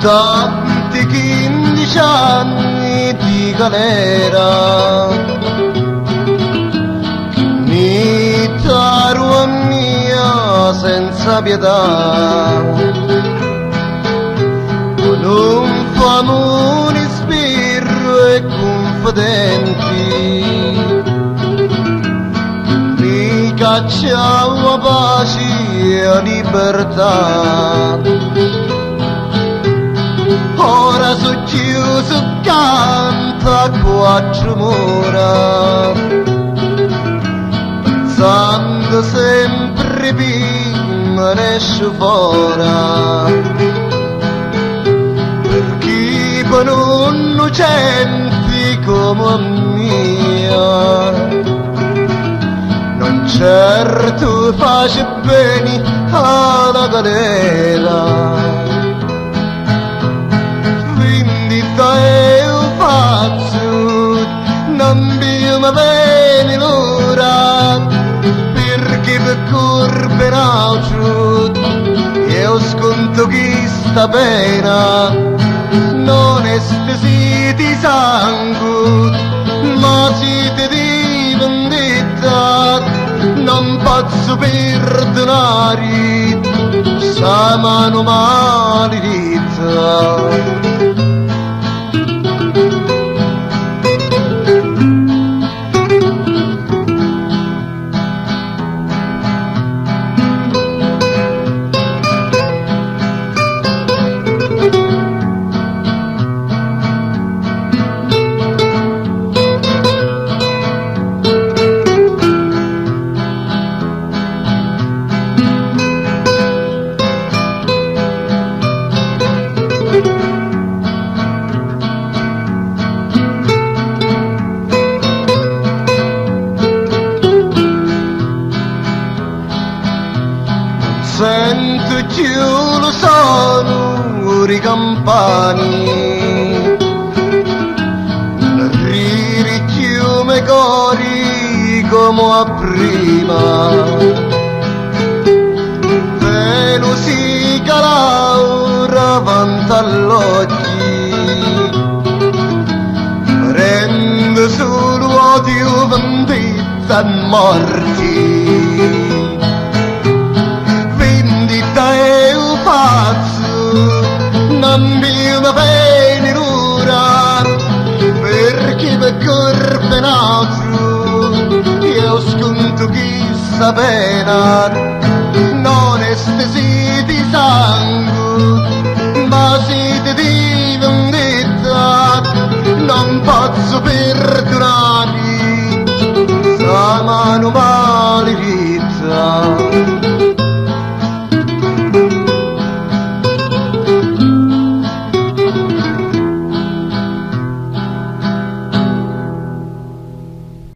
tanti 15 anni di galera, Nitaro mia senza pietà, con un famone spirro e confidenti, mi cacciava pace e libertà. Ora sono chiuso accanto a 4 mura, pensando sempre prima ne esce fuori, per chi poi non senti come mia, non certo face bene alla galera. Eu faccio, non mi bene l'ora, perché per curve un altro, io sconto chi sta pena, non è stesi di sangue, ma siete di vendetta, non posso perdonare, sta mano maledetta. Sento più lo suono di campani, ririchiume cori come a prima, veno si calaura avanti all'occhi, prende solo odio, vendetta e morti. Eu faccio, non mi bene l'ora, perché per colpa un altro, io sconto chi sta pena, non è stesi di sangue, ma siete di vendetta, non posso perdonare, sta mano